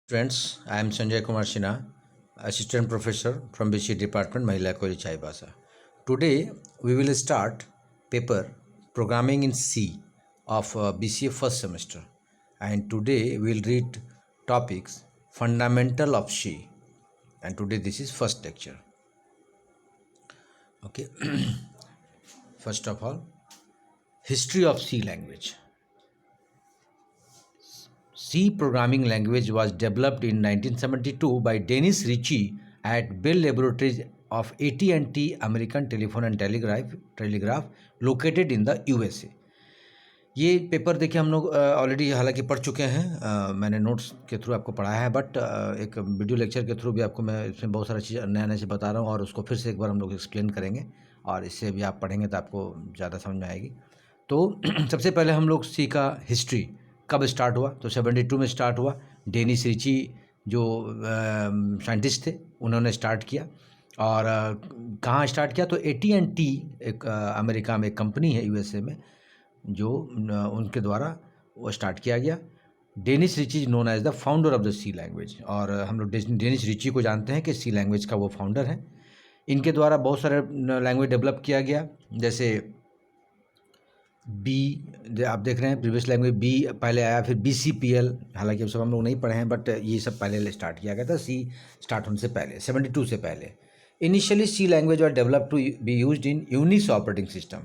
Friends, I am Sanjay Kumar Sinha, Assistant Professor from BC Department, Mahila College, Chaibasa. Today, we will start paper Programming in C of BCA first semester. And today, we will read topics Fundamental of C. And today, this is first lecture. Okay. First of all, History of C language. C programming language was developed in 1972 by Dennis Ritchie at Bell Laboratories of AT&T American Telephone and Telegraph located in the USA. ये paper देखिए हम लोग already हालांकि पढ़ चुके हैं, मैंने notes के थ्रू आपको पढ़ाया है, बट एक वीडियो लेक्चर के थ्रू भी आपको मैं इसमें बहुत सारा चीज़ नया नया से बता रहा हूँ और उसको फिर से एक बार हम लोग एक्सप्लेन करेंगे और इससे भी आप पढ़ेंगे तो आपको ज़्यादा समझ में आएगी। तो सबसे पहले हम लोग सी का हिस्ट्री कब स्टार्ट हुआ, तो 72 में स्टार्ट हुआ। डेनिस रिची जो साइंटिस्ट थे उन्होंने स्टार्ट किया और कहाँ स्टार्ट किया, तो AT&T एक अमेरिका में एक कंपनी है USA में जो उनके द्वारा वो स्टार्ट किया गया। Dennis Ritchie is known as the founder of the C language और हम लोग डेनिस रिची को जानते हैं कि सी लैंग्वेज का वो फाउंडर है। इनके द्वारा बहुत सारे लैंग्वेज डेवलप किया गया, जैसे बी आप देख रहे हैं प्रीवियस लैंग्वेज बी पहले आया, फिर BCPL, हालांकि अब सब हम लोग नहीं पढ़े हैं बट ये सब पहले स्टार्ट किया गया था सी स्टार्ट होने से पहले 72 से पहले। इनिशियली सी लैंग्वेज और develop to be used in Unix operating system.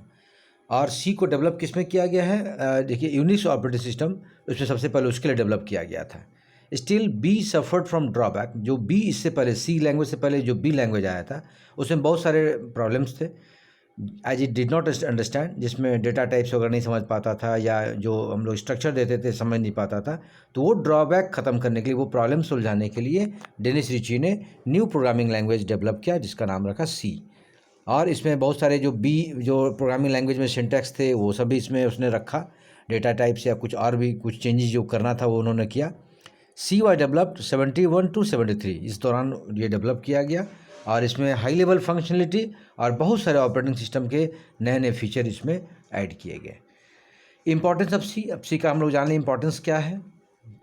और सी को डेवलप किस में किया गया है, देखिए यूनिक्स ऑपरेटिंग सिस्टम उसमें सबसे पहले उसके लिए डेवलप किया गया था। Still be suffered from drawback, जो बी इससे पहले सी लैंग्वेज से पहले जो बी लैंग्वेज आया था उसमें बहुत सारे प्रॉब्लम्स थे, as it did not understand, जिसमें डेटा टाइप्स वगैरह नहीं समझ पाता था या जो हम लोग स्ट्रक्चर देते थे समझ नहीं पाता था। तो वो ड्रॉबैक ख़त्म करने के लिए, वो प्रॉब्लम सुलझाने के लिए डेनिस रिची ने न्यू प्रोग्रामिंग लैंग्वेज डेवलप किया जिसका नाम रखा सी। और इसमें बहुत सारे जो प्रोग्रामिंग लैंग्वेज में सिंटैक्स थे वो सभी इसमें उसने रखा, डेटा टाइप्स या कुछ और भी कुछ चेंजेस जो करना था वो उन्होंने किया। सी वाज डेवलप्ड 71 to 73, इस दौरान ये डेवलप किया गया और इसमें हाई लेवल फंक्शनलिटी और बहुत सारे ऑपरेटिंग सिस्टम के नए नए फीचर इसमें ऐड किए गए। इंपॉर्टेंस ऑफ सी, अब सी का हम लोग जान लें इंपॉर्टेंस क्या है।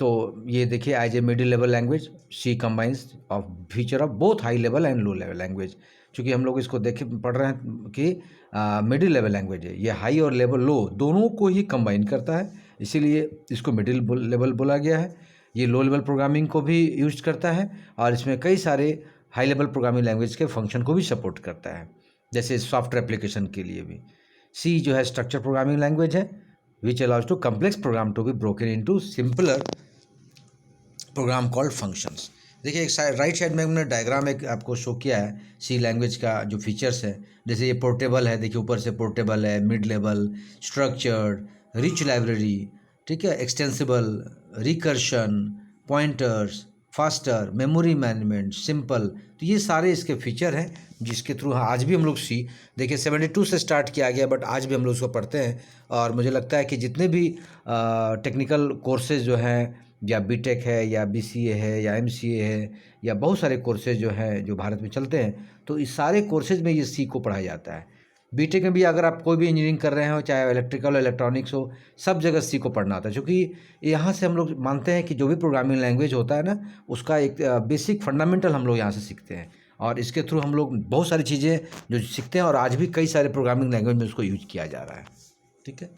तो ये देखिए, as a middle level language C combines of feature of both high level and low level language. चूँकि हम लोग इसको देखे पढ़ रहे हैं कि मिडिल लेवल लैंग्वेज है, ये हाई और लेवल लो दोनों को ही कंबाइन करता है, इसीलिए इसको मिडिल लेवल बोला गया है। ये लो लेवल प्रोग्रामिंग को भी यूज करता है और इसमें कई सारे हाई लेवल प्रोग्रामिंग लैंग्वेज के फंक्शन को भी सपोर्ट करता है, जैसे सॉफ्टवेयर एप्लीकेशन के लिए भी। सी जो है स्ट्रक्चर प्रोग्रामिंग लैंग्वेज है which allows to complex program to be broken into simpler program called functions. देखिए एक राइट साइड में हमने डायग्राम एक आपको शो किया है सी लैंग्वेज का जो फीचर्स है। जैसे ये पोर्टेबल है, देखिए ऊपर से पोर्टेबल है, mid level, structured, rich library, ठीक है, extensible, recursion, pointers, faster, memory management, simple. तो ये सारे इसके फीचर हैं जिसके थ्रू आज भी हम लोग सी, देखिए 72 से स्टार्ट किया गया बट आज भी हम लोग उसको पढ़ते हैं। और मुझे लगता है कि जितने भी टेक्निकल कोर्सेज जो हैं, या बीटेक है या BCA है या MCA है या बहुत सारे कोर्सेज जो हैं जो भारत में चलते हैं, तो इस सारे कोर्सेज में ये सी को पढ़ाया जाता है। बीटेक में भी अगर आप कोई भी इंजीनियरिंग कर रहे हो, चाहे इलेक्ट्रिकल हो इलेक्ट्रॉनिक्स हो, सब जगह सी को पढ़ना होता है, क्योंकि यहाँ से हम लोग मानते हैं कि जो भी प्रोग्रामिंग लैंग्वेज होता है ना, उसका एक बेसिक फंडामेंटल हम लोग यहाँ से सीखते हैं और इसके थ्रू हम लोग बहुत सारी चीज़ें जो सीखते हैं और आज भी कई सारे प्रोग्रामिंग लैंग्वेज में उसको यूज किया जा रहा है। ठीक है,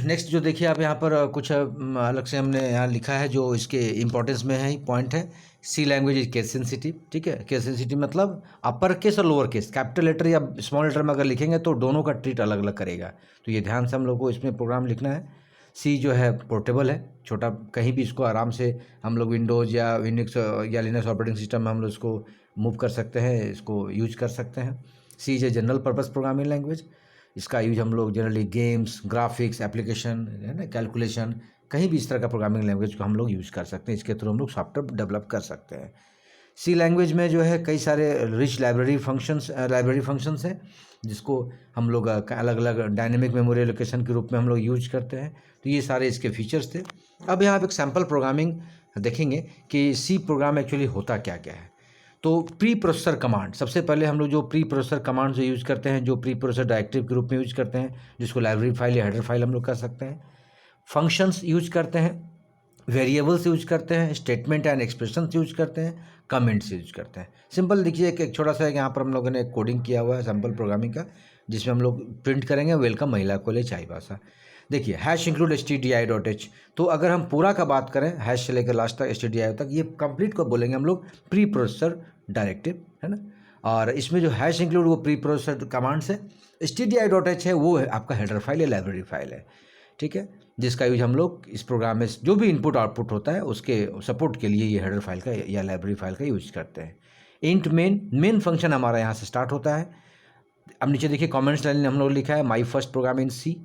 नेक्स्ट जो देखिए आप यहाँ पर कुछ अलग से हमने यहाँ लिखा है जो इसके इम्पोर्टेंस में है, पॉइंट है। सी लैंग्वेज इज केस सेंसिटिव, ठीक है, केस सेंसिटिव मतलब अपर केस और लोअर केस, कैपिटल लेटर या स्मॉल लेटर में अगर लिखेंगे तो दोनों का ट्रीट अलग अलग करेगा, तो ये ध्यान से हम लोग को इसमें प्रोग्राम लिखना है। सी जो है पोर्टेबल है, छोटा कहीं भी इसको आराम से हम लोग विंडोज़ या यूनिक्स या लिनक्स ऑपरेटिंग सिस्टम में हम लोग इसको मूव कर सकते हैं, इसको यूज कर सकते हैं। C is a general purpose programming language, इसका यूज हम लोग जनरली गेम्स, ग्राफिक्स, एप्लीकेशन है ना, कैलकुलेशन, कहीं भी इस तरह का प्रोग्रामिंग लैंग्वेज को हम लोग यूज़ कर सकते हैं, इसके थ्रू हम लोग सॉफ्टवेयर डेवलप कर सकते हैं। सी लैंग्वेज में जो है कई सारे रिच लाइब्रेरी फंक्शंस हैं जिसको हम लोग अलग अलग डायनेमिक मेमोरी एलोकेशन के रूप में हम लोग यूज करते हैं। तो ये सारे इसके फीचर्स थे। अब यहाँ आप एक सैम्पल प्रोग्रामिंग देखेंगे कि सी प्रोग्राम एक्चुअली होता क्या क्या है। तो प्री प्रोसेसर कमांड, सबसे पहले हम लोग जो प्री प्रोसेसर कमांड जो यूज़ करते हैं, जो प्री प्रोसेसर डायरेक्टिव के रूप में यूज करते हैं, जिसको लाइब्रेरी फाइल या हेडर फाइल हम लोग कर सकते हैं। फंक्शंस यूज करते हैं, वेरिएबल्स यूज करते हैं, स्टेटमेंट एंड एक्सप्रेशन यूज करते हैं, कमेंट्स यूज करते हैं। सिंपल देखिए एक छोटा सा यहाँ पर हम लोगों ने कोडिंग किया हुआ है सैम्पल प्रोग्रामिंग का, जिसमें हम लोग प्रिंट करेंगे वेलकम महिला को ले चाय भाषा। देखिए हैश इंक्लूड stdi.h, तो अगर हम पूरा का बात करें हैश से लेकर लास्ट तक stdi तक, ये कंप्लीट को बोलेंगे हम लोग प्री प्रोसेसर डायरेक्टिव, है ना। और इसमें जो हैश इंक्लूड वो प्री प्रोसेसर कमांड्स है, stdi.h है वो है आपका हेडर फाइल या लाइब्रेरी फाइल है, ठीक है, जिसका यूज हम लोग इस प्रोग्राम में जो भी इनपुट आउटपुट होता है उसके सपोर्ट के लिए ये हेडर फाइल का या लाइब्रेरी फाइल का यूज करते हैं। इंट मेन फंक्शन हमारा यहाँ से स्टार्ट होता है। अब नीचे देखिए कमेंट्स लाइन हम लोग लिखा है माई फर्स्ट प्रोग्राम इन सी।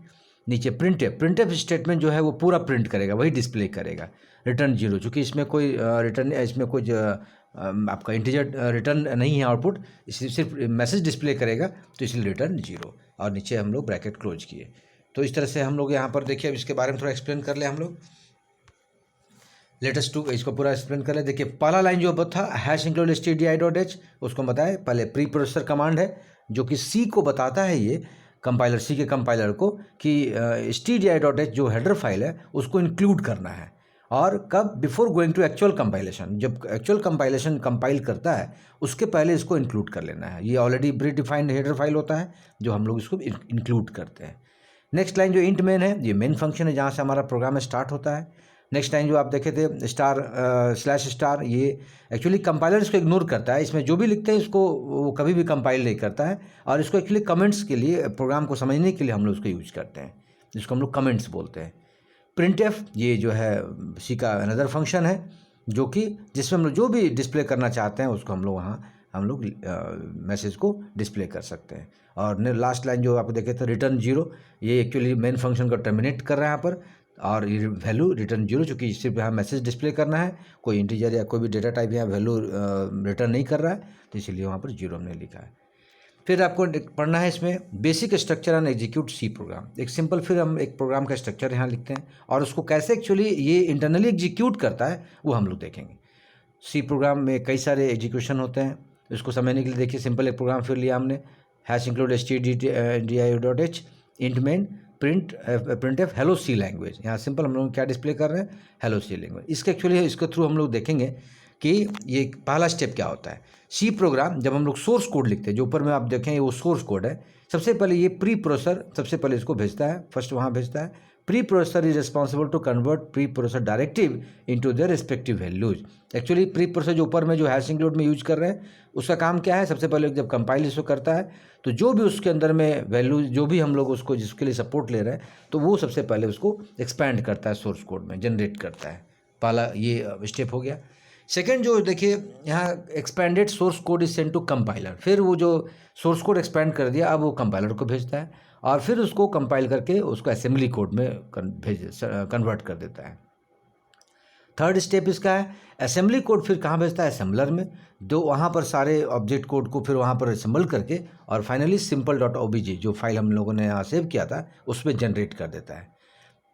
नीचे प्रिंटफ स्टेटमेंट जो है वो पूरा प्रिंट करेगा, वही डिस्प्ले करेगा। रिटर्न 0, चूँकि इसमें कोई रिटर्न इसमें कोई आपका इंटीजर रिटर्न नहीं है आउटपुट, इसलिए सिर्फ मैसेज डिस्प्ले करेगा, तो इसलिए रिटर्न 0। और नीचे हम लोग ब्रैकेट क्लोज किए। तो इस तरह से हम लोग यहाँ पर देखिए अब इसके बारे में थोड़ा एक्सप्लेन कर ले हम लोग। लेटेस्ट टू इसको पूरा एक्सप्लेन कर ले। देखिए पहला लाइन जो था हैश इंक्लूड stdi.h, उसको बताए पहले प्री प्रोसेसर कमांड है जो कि सी को बताता है, ये कंपाइलर सी के कंपाइलर को कि stdi.h जो हेडर फाइल है उसको इंक्लूड करना है। और कब? Before going to actual compilation, जब एक्चुअल कंपाइलेशन कंपाइल करता है उसके पहले इसको इंक्लूड कर लेना है। ये already pre defined header file होता है जो हम लोग इसको इंक्लूड करते हैं। नेक्स्ट लाइन जो इंट मेन है, ये मेन फंक्शन है जहाँ से हमारा प्रोग्राम स्टार्ट होता है। नेक्स्ट लाइन जो आप देखे थे स्टार, ये एक्चुअली कंपाइलर इसको इग्नोर करता है, इसमें जो भी लिखते हैं इसको वो कभी भी कंपाइल नहीं करता है, और इसको एक्चुअली कमेंट्स के लिए, प्रोग्राम को समझने के लिए हम लोग उसको यूज करते हैं, जिसको हम लोग कमेंट्स बोलते हैं। प्रिंटफ ये जो है सी का अनदर फंक्शन है जो कि जिसमें हम लोग जो भी डिस्प्ले करना चाहते हैं उसको हम लोग वहाँ हम लोग मैसेज को डिस्प्ले कर सकते हैं। और लास्ट लाइन जो आप देखे थे रिटर्न 0, ये एक्चुअली मेन फंक्शन को टर्मिनेट कर रहा है यहाँ पर, और ये वैल्यू रिटर्न 0, चूँकि सिर्फ यहाँ मैसेज डिस्प्ले करना है, कोई इंटीजर या कोई भी डेटा टाइप यहाँ वैल्यू रिटर्न नहीं कर रहा है, तो इसलिए वहाँ पर 0 हमने लिखा है। फिर आपको पढ़ना है इसमें basic structure and execute C program. एक सिंपल फिर हम एक प्रोग्राम का स्ट्रक्चर यहाँ लिखते हैं और उसको कैसे एक्चुअली ये इंटरनली एग्जीक्यूट करता है वो हम लोग देखेंगे। सी प्रोग्राम में कई सारे एग्जीक्यूशन होते हैं, इसको समझने के लिए देखिए सिंपल एक प्रोग्राम फिर लिया हमने, hash include stdi.h int main printf hello सी लैंग्वेज। यहाँ सिंपल हम लोग क्या डिस्प्ले कर रहे हैं, हेलो सी लैंग्वेज। इसके एक्चुअली इसके थ्रू हम लोग देखेंगे कि ये पहला स्टेप क्या होता है। सी प्रोग्राम जब हम लोग सोर्स कोड लिखते हैं, जो ऊपर में आप देखें वो सोर्स कोड है, सबसे पहले ये प्री प्रोसेसर सबसे पहले इसको भेजता है, फर्स्ट वहाँ भेजता है। Preprocessor is responsible to convert preprocessor directive into their respective values. Actually preprocessor जो ऊपर में जो हैश इंक्लूड में यूज कर रहे हैं उसका काम क्या है, सबसे पहले जब कंपाइल इसको करता है तो जो भी उसके अंदर में वैल्यू जो भी हम लोग उसको जिसके लिए सपोर्ट ले रहे हैं तो वो सबसे पहले उसको एक्सपैंड करता है, सोर्स कोड में जनरेट करता है। पहला ये स्टेप हो गया। सेकेंड जो देखिए यहाँ expanded source code is send to compiler, फिर वो जो सोर्स कोड एक्सपैंड कर दिया अब वो कंपाइलर को भेजता है और फिर उसको कंपाइल करके उसको असेंबली कोड में कन्वर्ट कर देता है। थर्ड स्टेप इसका है असेंबली कोड, फिर कहाँ भेजता है, असेंबलर में, जो वहाँ पर सारे ऑब्जेक्ट कोड को फिर वहाँ पर असेंबल करके और फाइनली simple.obj जो फाइल हम लोगों ने यहाँ सेव किया था उसमें जनरेट कर देता है।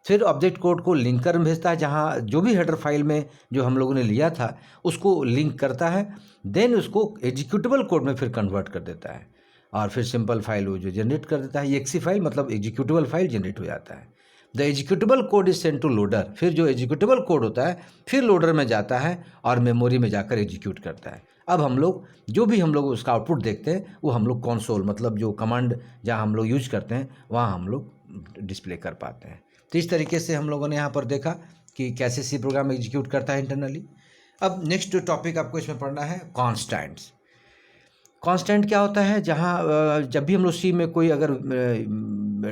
फिर ऑब्जेक्ट कोड को लिंकर में भेजता है, जहाँ जो भी हेडर फाइल में जो हम लोगों ने लिया था उसको लिंक करता है, देन उसको एग्जीक्यूटेबल कोड में फिर कन्वर्ट कर देता है और फिर सिंपल फाइल वो जो जनरेट कर देता है, एक्सी फाइल मतलब एग्जीक्यूटेबल फाइल जनरेट हो जाता है। The executable code is send to loader, फिर जो एग्जीक्यूटेबल कोड होता है फिर लोडर में जाता है और मेमोरी में जाकर एग्जीक्यूट करता है। अब हम लोग जो भी हम लोग उसका आउटपुट देखते हैं वो हम लोग कंसोल मतलब जो कमांड जहाँ हम लोग यूज करते हैं वहाँ हम लोग डिस्प्ले कर पाते हैं। तो इस तरीके से हम लोगों ने यहाँ पर देखा कि कैसे सी प्रोग्राम एग्जीक्यूट करता है इंटरनली। अब नेक्स्ट टॉपिक आपको इसमें पढ़ना है कॉन्स्टेंट्स। कांस्टेंट क्या होता है, जहाँ जब भी हम लोग सी में कोई अगर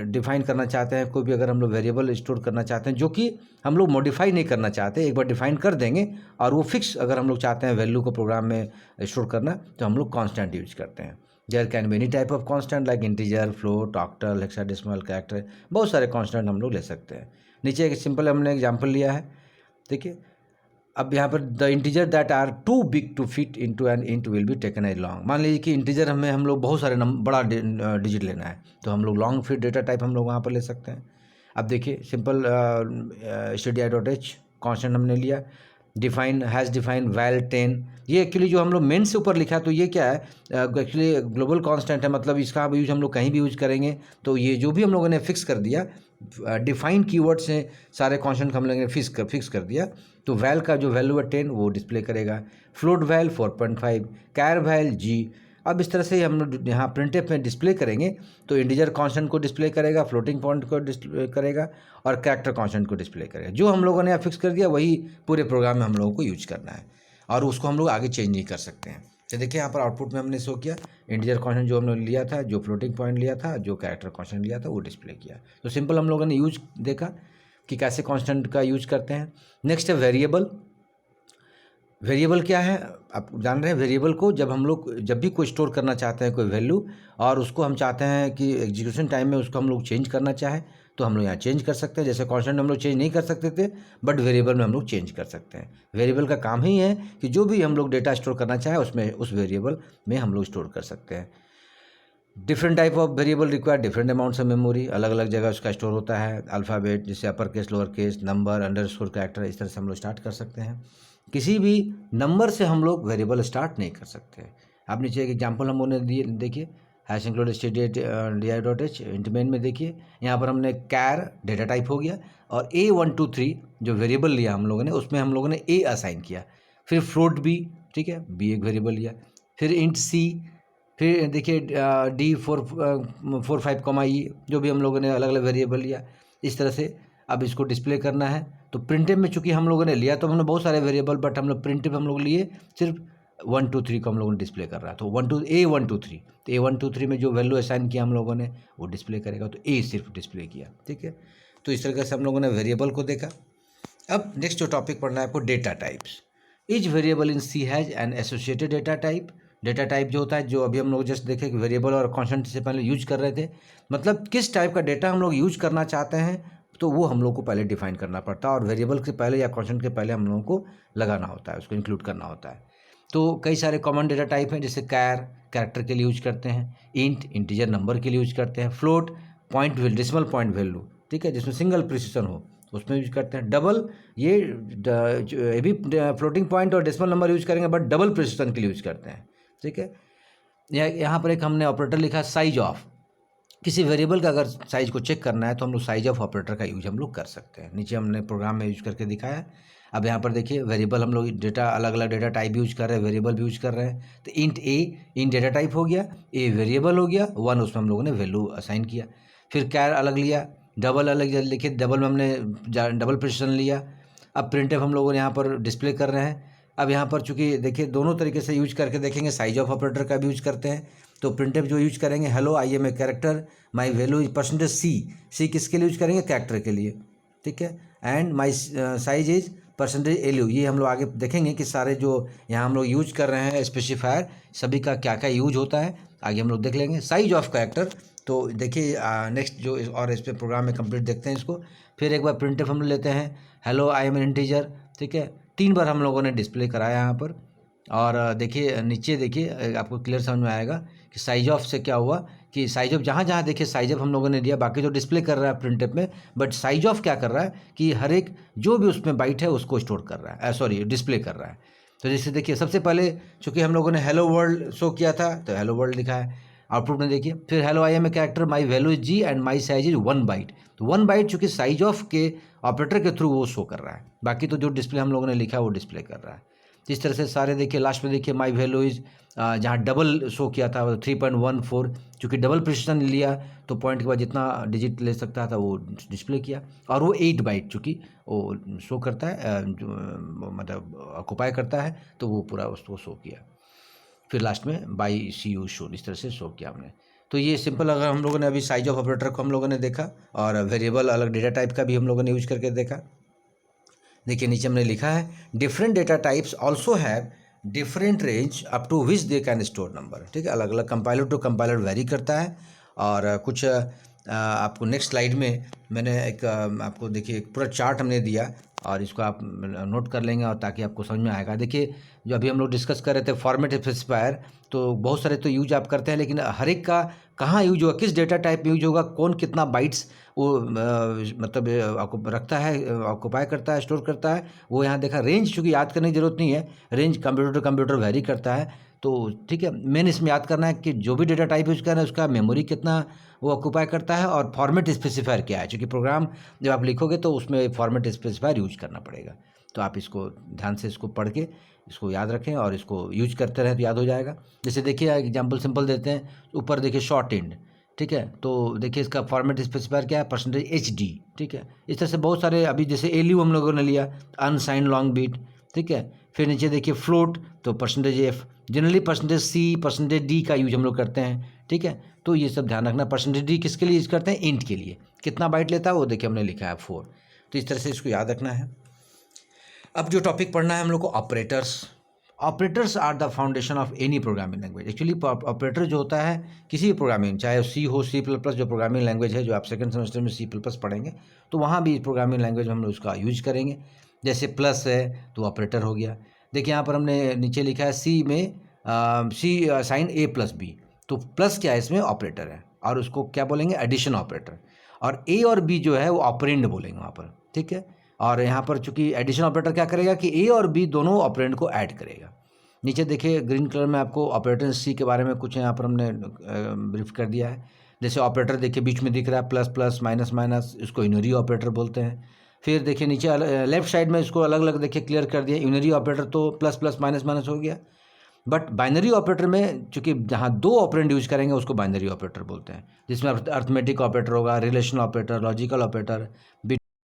डिफाइन करना चाहते हैं, कोई भी अगर हम लोग वेरिएबल स्टोर करना चाहते हैं जो कि हम लोग मॉडिफाई नहीं करना चाहते, एक बार डिफाइन कर देंगे और वो फिक्स अगर हम लोग चाहते हैं वैल्यू को प्रोग्राम में स्टोर करना तो हम लोग कांस्टेंट यूज करते हैं। There can be any type of constant like integer, float, octal, hexadecimal, character, बहुत सारे कांस्टेंट हम लोग ले सकते हैं। नीचे एक सिंपल हमने एग्जाम्पल लिया है, देखिए अब यहाँ पर the integer that are too big to fit into an int will be taken as long. मान लीजिए कि इंटीजर हमें हम लोग बहुत सारे बड़ा डिजिट लेना है तो हम लोग लॉन्ग फिट डेटा टाइप हम लोग वहाँ पर ले सकते हैं। अब देखिए सिंपल stdi.h कांस्टेंट हमने लिया, डिफाइन हैज़ डिफाइन वैल 10, ये एक्चुअली जो हम लोग मेन से ऊपर लिखा, तो ये क्या है, एक्चुअली ग्लोबल कांस्टेंट है, मतलब इसका यूज हम लोग कहीं भी यूज करेंगे। तो ये जो भी हम लोगों ने फिक्स कर दिया, डिफाइन कीवर्ड से सारे कांस्टेंट हम लोगों ने फिक्स कर दिया। तो वैल का जो वैल्यू है 10 वो डिस्प्ले करेगा, फ्लोट वैल 4.5, कैर वैल जी। अब इस तरह से हम लोग यहाँ प्रिंटफ में डिस्प्ले करेंगे तो इंटीजर कांस्टेंट को डिस्प्ले करेगा, फ्लोटिंग पॉइंट को डिस्प्ले करेगा और कैरेक्टर कांस्टेंट को डिस्प्ले करेगा। जो हम लोगों ने यहाँ फिक्स कर दिया वही पूरे प्रोग्राम में हम लोगों को यूज करना है और उसको हम लोग आगे चेंज नहीं कर सकते हैं। तो देखिए यहाँ पर आउटपुट में हमने शो किया इंटीजर कांस्टेंट जो हमने लिया था, जो फ्लोटिंग पॉइंट लिया था, जो कैरेक्टर कांस्टेंट लिया था वो डिस्प्ले किया। तो सिंपल हम लोगों ने यूज देखा कि कैसे कांस्टेंट का यूज करते हैं। नेक्स्ट है वेरिएबल। वेरिएबल क्या है आप जान रहे हैं, वेरिएबल को जब भी कोई स्टोर करना चाहते हैं कोई वैल्यू और उसको हम चाहते हैं कि एग्जीक्यूशन टाइम में उसको हम लोग चेंज करना चाहें तो हम लोग यहाँ चेंज कर सकते हैं। जैसे कांस्टेंट हम लोग चेंज नहीं कर सकते थे बट वेरिएबल में हम लोग चेंज कर सकते हैं। वेरिएबल का काम ही है कि जो भी हम लोग डेटा स्टोर करना चाहें उसमें उस वेरिएबल में हम लोग स्टोर कर सकते हैं। Different type of variable require different amounts of memory, अलग अलग जगह उसका स्टोर होता है। अल्फ़ाबेट जैसे upper case, lower case, number, underscore, character, इस तरह से हम लोग स्टार्ट कर सकते हैं। किसी भी नंबर से हम लोग वेरिएबल स्टार्ट नहीं कर सकते। आप नीचे एक एग्जांपल हम उन्हें दिए, देखिए हैश इंक्लूड std.di.h इंटमेन में देखिए यहाँ पर हमने कैर डेटा टाइप हो गया और A123 जो वेरिएबल लिया हम लोगों ने उसमें हम लोगों ने A असाइन किया, फिर फ्लोट B, ठीक है, B एक वेरिएबल लिया, फिर इंट C, फिर देखिए D45, जो भी हम लोगों ने अलग अलग वेरिएबल लिया। इस तरह से अब इसको डिस्प्ले करना है। तो प्रिंटिव में चूंकि हम लोगों ने लिया तो हमने बहुत सारे वेरिएबल, बट हम लोग प्रिंटिव हम लोग लिए सिर्फ 1 2 3 को हम लोगों ने डिस्प्ले कर रहा है। तो A123, तो A123 में जो वैल्यू असाइन किया हम लोगों ने वो डिस्प्ले करेगा, तो A सिर्फ डिस्प्ले किया, ठीक है। तो इस तरीके से हम लोगों ने वेरिएबल को देखा। अब नेक्स्ट जो टॉपिक पढ़ना है आपको, data types. Each variable in C has an associated data type. Data type जो होता है, जो अभी हम लोग जस्ट देखे कि वेरिएबल और कांस्टेंट से पहले यूज कर रहे थे, मतलब किस टाइप का डेटा हम लोग यूज करना चाहते हैं तो वो हम लोग को पहले डिफाइन करना पड़ता है और वेरिएबल के पहले या कांस्टेंट के पहले हम लोगों को लगाना होता है, उसको इंक्लूड करना होता है। तो कई सारे कॉमन डेटा टाइप हैं, जैसे कैरेक्टर के लिए यूज करते हैं, इंट इंटीजर नंबर के लिए यूज करते हैं, float point value, decimal point value, ठीक है, जिसमें सिंगल प्रिसिशन हो उसमें यूज करते हैं। डबल, ये भी फ्लोटिंग पॉइंट और डेसिमल नंबर यूज करेंगे बट डबल प्रिसिशन के लिए यूज करते हैं, ठीक है। यहाँ पर एक हमने ऑपरेटर लिखा साइज ऑफ। किसी वेरिएबल का अगर साइज को चेक करना है तो हम लोग साइज ऑफ ऑपरेटर का यूज हम लोग कर सकते हैं। नीचे हमने प्रोग्राम में यूज करके दिखाया। अब यहाँ पर देखिए वेरिएबल हम लोग डेटा अलग अलग डेटा टाइप यूज कर रहे हैं, वेरिएबल भी यूज कर रहे हैं। तो इंट ए इंट डेटा टाइप हो गया, ए वेरिएबल हो गया, 1 उसमें हम लोगों ने वैल्यू असाइन किया। फिर कैर अलग लिया, डबल अलग लिखे, डबल में हमने डबल प्रिसिशन लिया। अब प्रिंटफ हम लोगों ने यहाँ पर डिस्प्ले कर रहे हैं। अब यहाँ पर चूंकि देखिए दोनों तरीके से यूज करके देखेंगे, साइज ऑफ ऑपरेटर का भी यूज करते हैं। तो प्रिंटफ जो यूज करेंगे, hello I am a character, my value is percentage C किसके लिए यूज करेंगे, कैरेक्टर के लिए, ठीक है। And my size is percentage LU, ये हम लोग आगे देखेंगे कि सारे जो यहाँ हम लोग यूज कर रहे हैं स्पेसिफायर, सभी का क्या क्या यूज होता है आगे हम लोग देख लेंगे। साइज ऑफ कैरेक्टर, तो देखिए नेक्स्ट जो और इस पे प्रोग्राम में कंप्लीट देखते हैं इसको। फिर एक बार प्रिंटफ हम लेते हैं, hello I M N integer, ठीक है, 3 बार हम लोगों ने डिस्प्ले कराया यहाँ पर। और देखिए नीचे देखिए आपको क्लियर समझ में आएगा कि साइज ऑफ से क्या हुआ कि साइज ऑफ जहाँ जहाँ देखिए साइज ऑफ हम लोगों ने दिया, बाकी जो डिस्प्ले कर रहा है प्रिंटफ में, बट साइज ऑफ क्या कर रहा है कि हर एक जो भी उसमें बाइट है उसको स्टोर कर रहा है, सॉरी डिस्प्ले कर रहा है। तो जैसे देखिए सबसे पहले चूँकि हम लोगों ने हेलो वर्ल्ड शो किया था तो हेलो वर्ल्ड लिखा है आउटपुट में, देखिए। फिर hello I am a character, my value is G and my size is 1 byte. तो 1 बाइट चूँकि साइज ऑफ के ऑपरेटर के थ्रू वो शो कर रहा है, बाकी तो जो डिस्प्ले हम लोगों ने लिखा है वो डिस्प्ले कर रहा है। इस तरह से सारे देखिए लास्ट में देखिए माई वैल्यू इज, जहाँ डबल शो किया था 3.14, चूँकि डबल प्रिसिशन लिया तो पॉइंट के बाद जितना डिजिट ले सकता था वो डिस्प्ले किया, और वो 8 बाइट चूँकि वो शो करता है मतलब ऑक्यूपाई करता है, तो वो पूरा उसको शो किया। फिर लास्ट में बाई सी यू शो, इस तरह से शो किया हमने। तो ये सिंपल, अगर हम लोगों ने अभी साइज ऑफ ऑपरेटर को हम लोगों ने देखा और वेरिएबल अलग डेटा टाइप का भी हम लोगों ने यूज करके देखा। देखिए नीचे हमने लिखा है different data types also have different range up to which they can store number, ठीक है, अलग अलग कंपाइलर टू कंपाइलर वेरी करता है। और कुछ आपको नेक्स्ट स्लाइड में मैंने एक आपको देखिए एक पूरा चार्ट हमने दिया और इसको आप नोट कर लेंगे और ताकि आपको समझ में आएगा। देखिए जो अभी हम लोग डिस्कस कर रहे थे फॉर्मेट स्पेसिफायर, तो बहुत सारे तो यूज आप करते हैं, लेकिन हर एक का कहाँ यूज होगा, किस डेटा टाइप में यूज होगा, कौन कितना बाइट्स वो मतलब आपको रखता है, ऑक्यूपाई करता है, स्टोर करता है, वो यहाँ देखा। रेंज चूँकि याद करने की जरूरत नहीं है, range computer to computer vary करता है, तो ठीक है। मेन इसमें याद करना है कि जो भी डेटा टाइप यूज कर रहे हैं उसका मेमोरी कितना वो ऑक्यूपाई करता है, और फॉर्मेट स्पेसिफायर क्या है, चूँकि प्रोग्राम जब आप लिखोगे तो उसमें फॉर्मेट स्पेसिफायर यूज करना पड़ेगा। तो आप इसको ध्यान से इसको पढ़ के इसको याद रखें और इसको यूज करते रहें तो याद हो जाएगा। जैसे देखिए एग्जांपल सिंपल देते हैं, ऊपर देखिए शॉर्ट एंड, ठीक है, तो देखिए इसका फॉर्मेट स्पेसिफायर क्या है, %HD, ठीक है। इस तरह से बहुत सारे, अभी जैसे एलयू हम लोगों ने लिया, अनसाइंड लॉन्ग बीट, ठीक है। फिर नीचे देखिए फ्लोट, तो %F, जनरली %C, %D का यूज हम लोग करते हैं, ठीक है। तो ये सब ध्यान रखना। %D किसके लिए यूज करते हैं, इंट के लिए, कितना बाइट लेता है वो देखिए हमने लिखा है 4। तो इस तरह से इसको याद रखना है। अब जो टॉपिक पढ़ना है हम लोग को, operators. Operators are the foundation of any programming language. Actually operator जो होता है किसी भी प्रोग्रामिंग, चाहे सी हो, C++, जो प्रोग्रामिंग लैंग्वेज है जो आप सेकंड सेमेस्टर में C++ पढ़ेंगे, तो वहाँ भी प्रोग्रामिंग लैंग्वेज में हम लोग उसका यूज करेंगे। जैसे प्लस है तो ऑपरेटर हो गया। देखिए यहाँ पर हमने नीचे लिखा है सी में सी साइन A+B, तो प्लस क्या है इसमें, ऑपरेटर है, और उसको क्या बोलेंगे, एडिशन ऑपरेटर। और ए और बी जो है वो ऑपरेंड बोलेंगे वहाँ पर, ठीक है। और यहाँ पर चूंकि एडिशन ऑपरेटर क्या करेगा कि ए और बी दोनों ऑपरेंड को ऐड करेगा। नीचे देखिए ग्रीन कलर में आपको ऑपरेटर सी के बारे में कुछ यहाँ पर हमने ब्रीफ कर दिया है। जैसे ऑपरेटर देखिए बीच में दिख रहा है प्लस प्लस माइनस माइनस, इसको यूनरी ऑपरेटर बोलते हैं। फिर देखिए नीचे लेफ्ट साइड में इसको अलग अलग देखिए क्लियर कर दिया। यूनरी ऑपरेटर तो प्लस प्लस माइनस माइनस हो गया, बट बाइनरी ऑपरेटर में चूंकि जहाँ 2 ऑपरेंड यूज करेंगे उसको बाइनरी ऑपरेटर बोलते हैं, जिसमें अर्थमेटिक ऑपरेटर होगा, रिलेशनल ऑपरेटर, लॉजिकल ऑपरेटर,